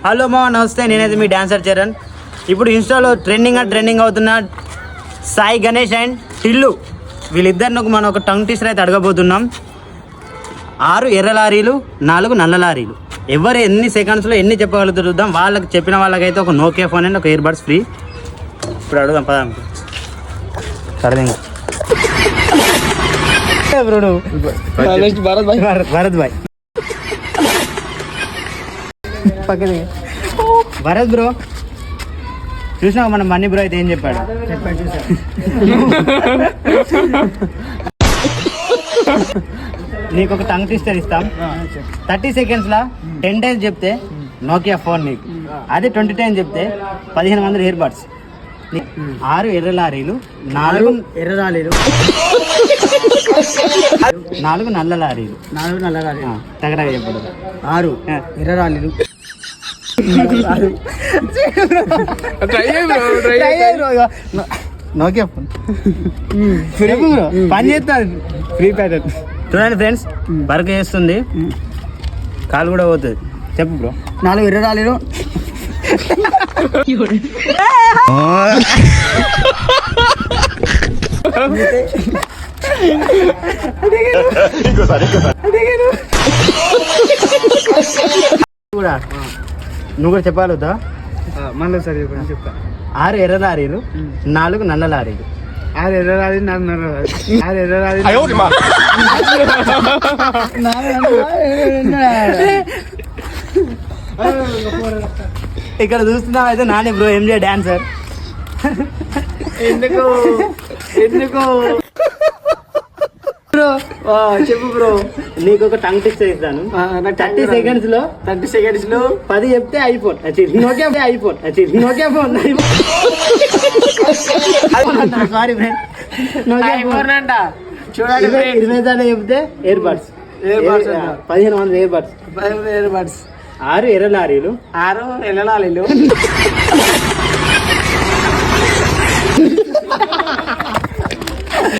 Hello మా నమస్తే, నేనైతే మీ డాన్సర్ చరణ్. ఇప్పుడు ఇన్స్టాలో ట్రెండింగ్ అవుతున్న సాయి గణేష్ అండ్ టిల్లు, వీళ్ళిద్దరిని మనం ఒక టంగ్ టీచర్ అయితే అడగబోతున్నాం. 6 ఎర్ర లారీలు, 4 నల్ల లారీలు. ఎవరు ఎన్ని సెకండ్స్లో ఎన్ని చెప్పగలుగుతారు చూద్దాం. వాళ్ళకి చెప్పిన వాళ్ళకైతే ఒక నోకియా ఫోన్ అండ్ ఒక ఇయర్ బడ్స్ ఫ్రీ. ఇప్పుడు అడుగుదాం పదాం. సరే బ్రో, భరత్ భాయ్ భరత్ బ్రో, చూసినా మనం మనీ బ్రో అయితే ఏం చెప్పాడు? నీకు ఒక టంగ్ ట్విస్టర్ ఇస్తాం. 30 సెకండ్స్లో 10 టైమ్స్ చెప్తే నోకియా ఫోన్ నీకు. అదే 20 టైమ్స్ చెప్తే 15 మంది ఇయర్ బడ్స్. 6 ఎర్ర లారీలు, 4 ఎర్ర లారీలు, 4 నల్ల లారీలు. 4 నల్ల లారీలు తగడగా చెప్పదు. 6 ఎర్ర లారీలు, నోకియా ఫోన్ పని చేస్తారు. ఫ్రీ ప్యాకెట్ చూడండి ఫ్రెండ్స్, వర్క్ చేస్తుంది, కాలు కూడా పోతుంది. చెప్పు బ్రో. 4 ఎర్ర లారీలు, కూడా నువ్వు కూడా చెప్పాలి వద్దా? మళ్ళీ సరే చెప్తా. 6 ఎర్ర లారీలు, 4 నల్ల లారీలు. 6 ఎర్ర లారీలు, 4 నల్ల లారీలు. 6 ఎర్ర లారీలు, ఇక్కడ చూస్తున్నావు అయితే నాని బ్రో, ఎంజే డాన్సర్. ఎందుకు బ్రో చెప్పు బ్రో. నీకు ఒక టంగ్ టిక్స్ ఇస్తాను. 30 సెకండ్స్ లో 10 చెప్తే iPhone. Nokia phone. Sorry friend, Nokia phone అంట. చూడండి 20 సార్లు చెప్తే ఇయర్ బడ్స్. 15 మంది ఇయర్ బడ్స్. 6 ఎర్ర లారీలు, 6 ఎర్ర లారీలు,